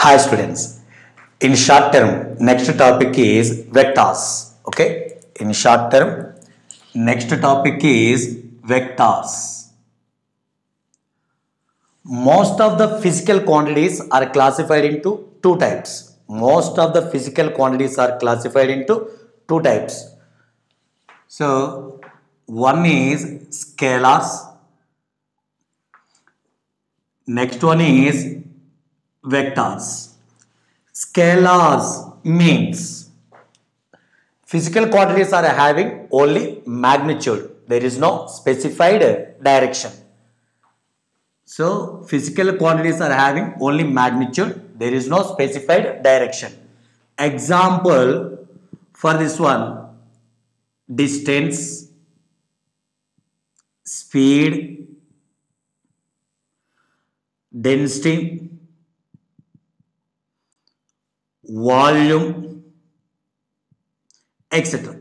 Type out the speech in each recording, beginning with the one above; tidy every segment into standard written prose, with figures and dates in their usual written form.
Hi students. In short term, next topic is vectors. Okay. In short term, next topic is vectors. Most of the physical quantities are classified into two types. Most of the physical quantities are classified into two types. So, one is scalars. Next one is vectors. Scalars means physical quantities are having only magnitude. There is no specified direction. So, physical quantities are having only magnitude. There is no specified direction. Example for this one: distance, speed, density, volume, etc.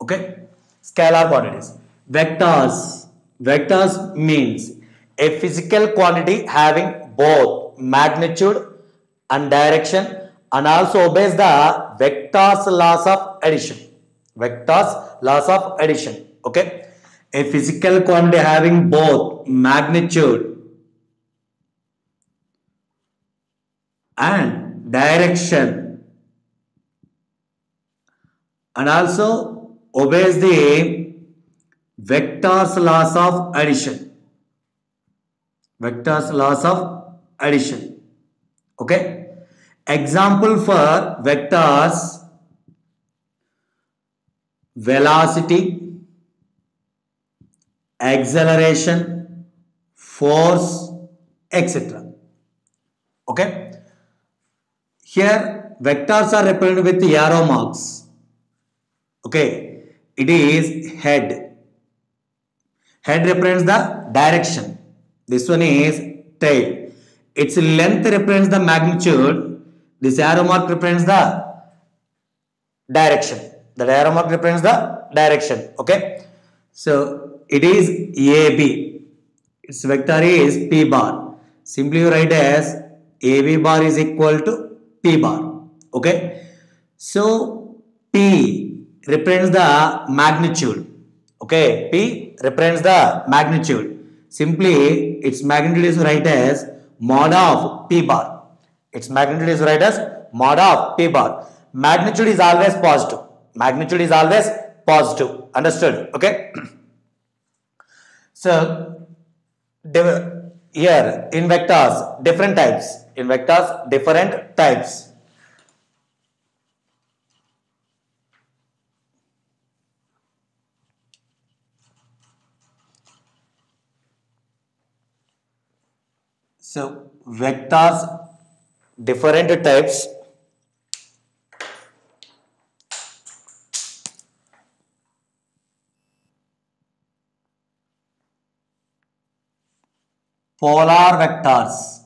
Okay. Scalar quantities. Vectors means a physical quantity having both magnitude and direction and also obeys the vectors laws of addition. Vectors laws of addition. Okay. A physical quantity having both magnitude and direction and also obeys the vectors laws of addition. Vectors laws of addition. Okay. Example for vectors: velocity, acceleration, force, etc. Okay. Here vectors are represented with arrow marks. Okay. It is head. Head represents the direction. This one is tail. Its length represents the magnitude. This arrow mark represents the direction. The arrow mark represents the direction. Okay. So it is AB. Its vector is P bar. Simply you write as AB bar is equal to P bar. Okay. So P represents the magnitude. Okay. P represents the magnitude. Simply its magnitude is write as mod of P bar. Its magnitude is write as mod of P bar. Magnitude is always positive. Magnitude is always positive. Understood? Okay. So here in vectors, different types. In vectors, different types. So vectors, different types. Polar vectors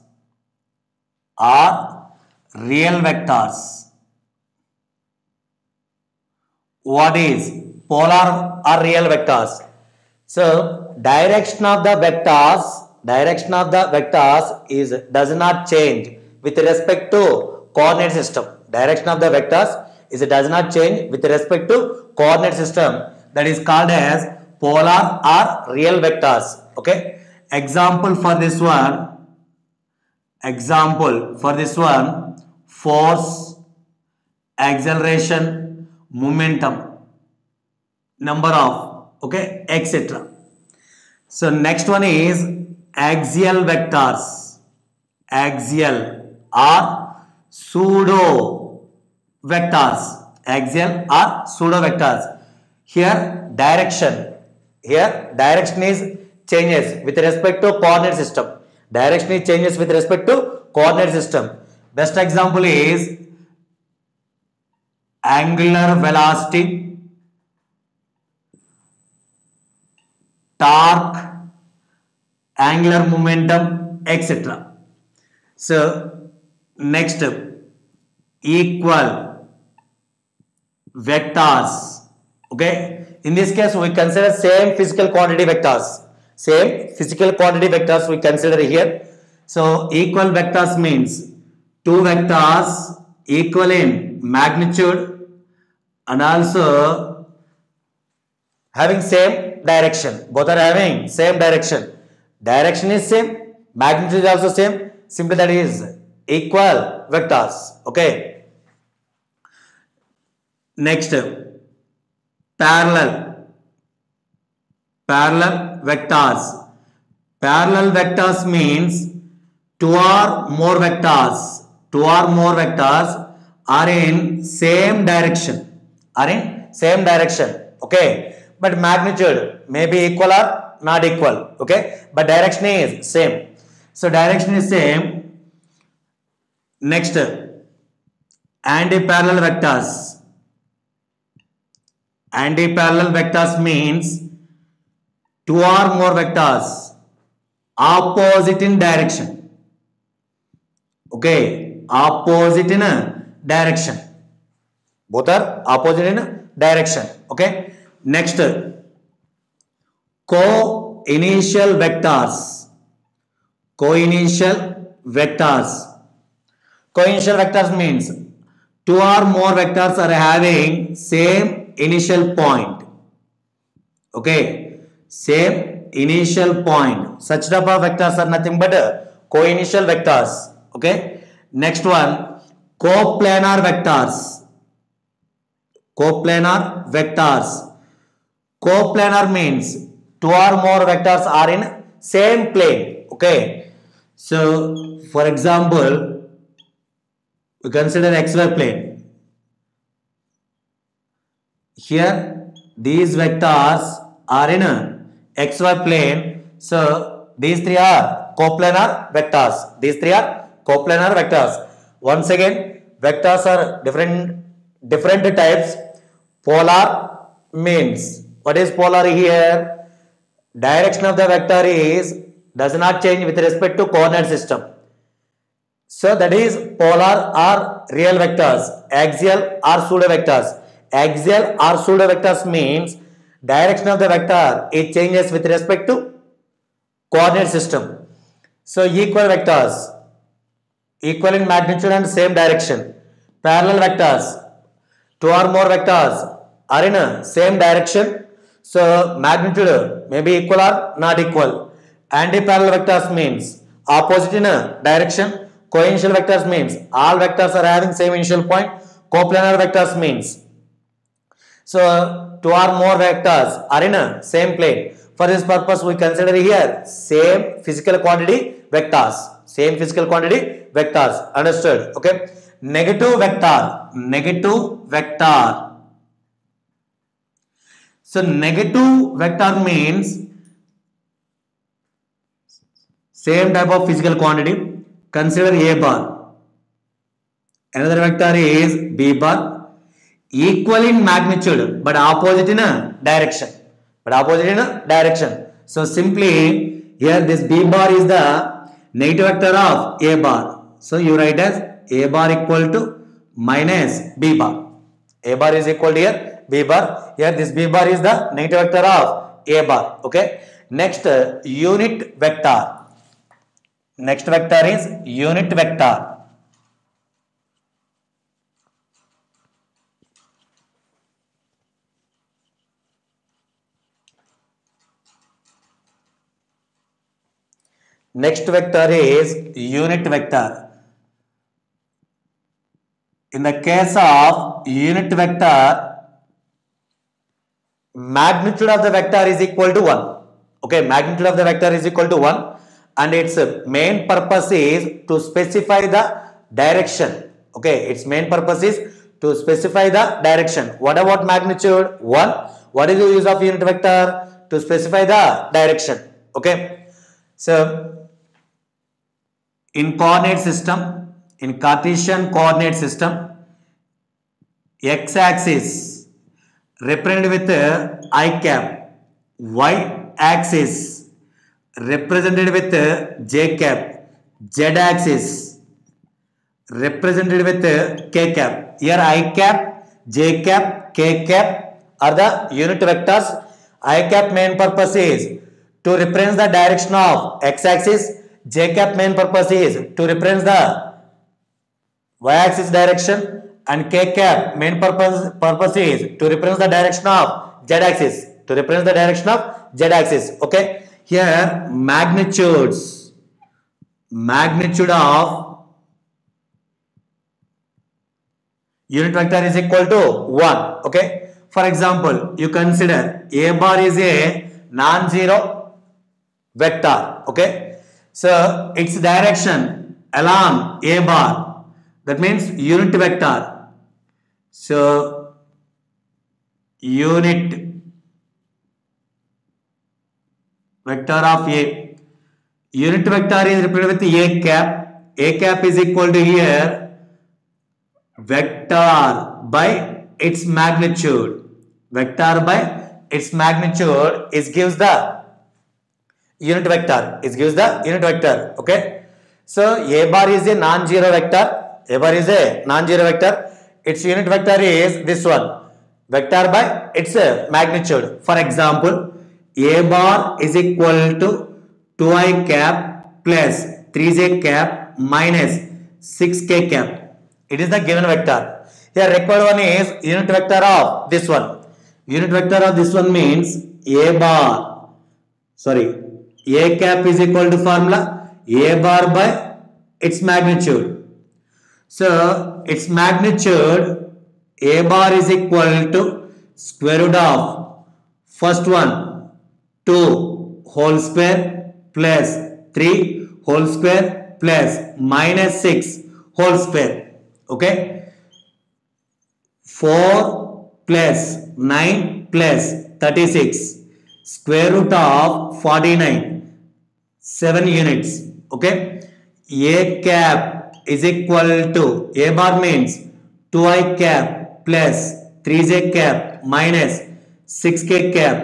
are real vectors. What is polar or real vectors? So direction of the vectors is does not change with respect to coordinate system. Direction of the vectors is does not change with respect to coordinate system. That is called as polar or real vectors. Okay. Example for this one. Force, acceleration, momentum, number of, okay, etc. So next one is axial vectors. Axial or pseudo vectors. Axial or pseudo vectors. Here direction is changes with respect to coordinate system. Direction is changes with respect to coordinate system. Best example is angular velocity, torque, angular momentum, etc. So next, equal vectors. Okay. In this case, we consider same physical quantity vectors. Same physical quantity vectors we consider here. So equal vectors means two vectors equal in magnitude and also having same direction. Both are having same direction. Direction is same, magnitude is also same. Simply that is equal vectors. Okay. Next, parallel vectors. Parallel vectors means two or more vectors are in same direction. Okay, but magnitude may be equal or not equal. Okay, but direction is same. So direction is same. Next, anti-parallel vectors. Anti-parallel vectors means two or more vectors opposite in direction. Okay, opposite in a direction. Both are opposite in a direction. Okay. Next, co-initial vectors. Co-initial vectors means two or more vectors are having same initial point. Okay, same initial point. Such type of vectors are nothing but co-initial vectors. Okay. Next one, coplanar vectors. Coplanar means two or more vectors are in same plane. Okay, so for example, we consider xy plane. Here these vectors are in a xy plane. So these three are coplanar vectors. Once again, vectors are different types. Polar means, what is polar here? Direction of the vector does not change with respect to coordinate system. So that is polar or real vectors. Axial or pseudo vectors. Axial or pseudo vectors means direction of the vector it changes with respect to coordinate system. So equal vectors, equal in magnitude and same direction. Parallel vectors, two or more vectors are in a same direction. So magnitude may be equal or not equal. Anti-parallel vectors means opposite in a direction. Co-initial vectors means all vectors are having same initial point. Coplanar vectors means so two or more vectors are in a same plane. For this purpose, we consider here same physical quantity vectors. Understood? Okay. Negative vector. So negative vector means same type of physical quantity. Consider A bar. Another vector is B bar. Equal in magnitude but opposite in a direction. So simply here this B bar is the negative vector of A bar. So you write as A bar equal to minus B bar. A bar is equal to here B bar. Here this B bar is the negative vector of A bar. Okay. Next, unit vector. Next vector is unit vector. Next vector is unit vector. In the case of unit vector, magnitude of the vector is equal to 1. Okay, magnitude of the vector is equal to 1 and its main purpose is to specify the direction. Okay, its main purpose is to specify the direction. What about magnitude? 1. What is the use of unit vector? To specify the direction. Okay, so in coordinate system, in Cartesian coordinate system, x-axis represented with I cap, y-axis represented with j cap, z-axis represented with k cap. Here I cap, j cap, k cap are the unit vectors. I cap main purpose is to represent the direction of x-axis. J cap main purpose is to represent the y-axis direction, and k cap main purpose is to represent the direction of z-axis, okay. Here magnitude of unit vector is equal to 1, okay. For example, you consider a bar is a non-zero vector, okay. So its direction along a bar, that means unit vector. So unit vector of a, unit vector is represented with a cap. A cap is equal to here vector by its magnitude. Vector by its magnitude is gives the unit vector. Okay. So a bar is a non-zero vector. Its unit vector is this one. Vector by its magnitude. For example, a bar is equal to 2i cap plus 3j cap minus 6k cap. It is the given vector. Here required one is unit vector of this one. Unit vector of this one means a cap is equal to formula a bar by its magnitude. So its magnitude a bar is equal to square root of first one 2 whole square plus 3 whole square plus minus 6 whole square, okay. 4 plus 9 plus 36 square root of 49, 7 units, okay. A cap is equal to, a bar means 2i cap plus 3j cap minus 6k cap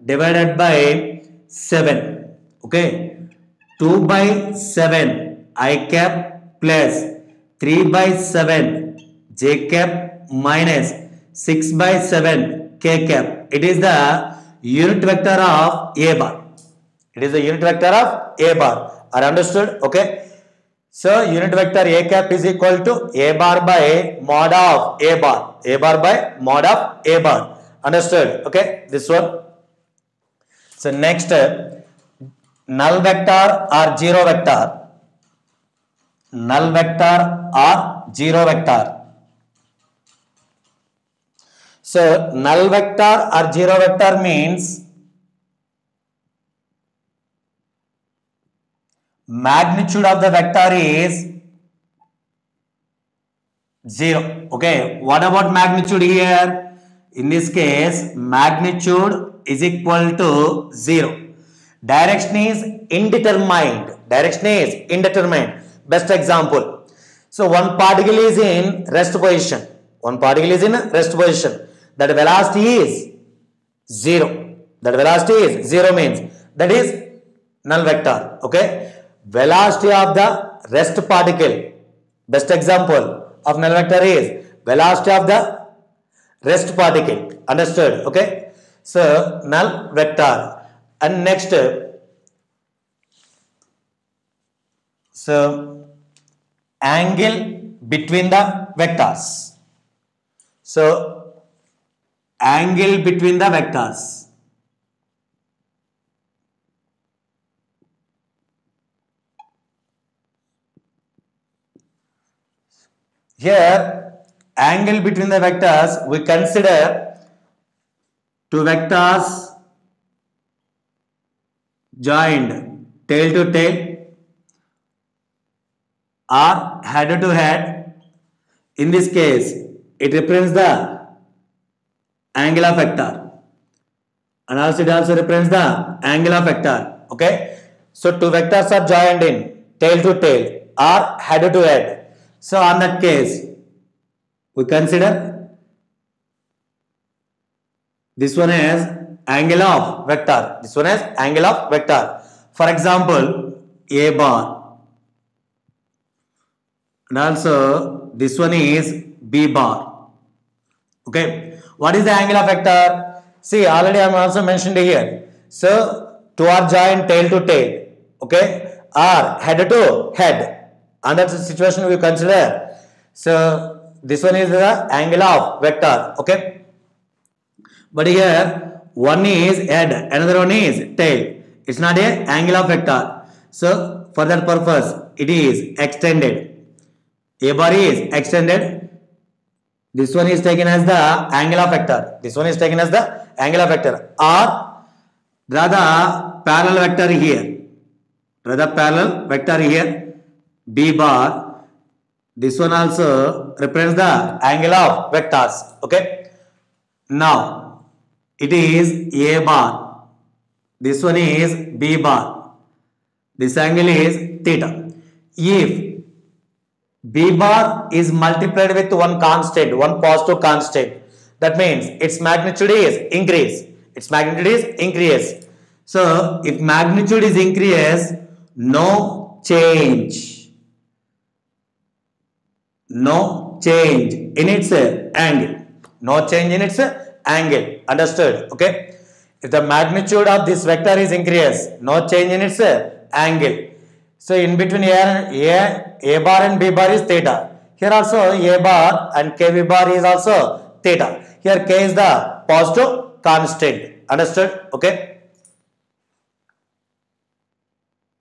divided by 7, okay. 2 by 7 I cap plus 3 by 7 j cap minus 6 by 7 k cap. It is the unit vector of a bar. Are understood? Okay. So unit vector a cap is equal to a bar by mod of a bar. Understood? Okay. This one. So next, null vector or zero vector. So null vector or zero vector means magnitude of the vector is 0. Okay. What about magnitude here? In this case, magnitude is equal to 0. Direction is indeterminate. Best example. So one particle is in rest position. That velocity is 0. Means that is null vector. Okay. Velocity of the rest particle. Best example of null vector is velocity of the rest particle. Understood? Okay. So null vector. And next, so angle between the vectors. So angle between the vectors. Here angle between the vectors, we consider two vectors joined tail to tail or head to head. In this case, it represents the angular vector, and also it also represents the angular vector. Okay. So two vectors are joined in tail to tail or head to head. So on that case, we consider this one as angle of vector. For example, a bar, and also this one is b bar. Okay. What is the angle of vector? See, already I am also mentioned here. So two are joined tail to tail, okay, or head to head. On that situation we consider So this one is the angle of vector. Okay, but here one is head, another one is tail. It's not a angle of vector. So for that purpose it is extended. A bar is extended. This one is taken as the angle of vector. This one is taken as the angle of vector. Or draw the parallel vector here. Draw the parallel vector here. B bar. This one also represents the angle of vectors. Okay. Now it is A bar. This one is B bar. This angle is theta. If B bar is multiplied with one constant, one positive constant, that means its magnitude is increase. Its magnitude is increase. So if magnitude is increase, no change. No change in its angle. No change in its angle. Understood? Okay. If the magnitude of this vector is increase, no change in its angle. So in between A bar and B bar is theta. Here also A bar and KB bar is also theta. Here K is the positive constant. Understood? Okay.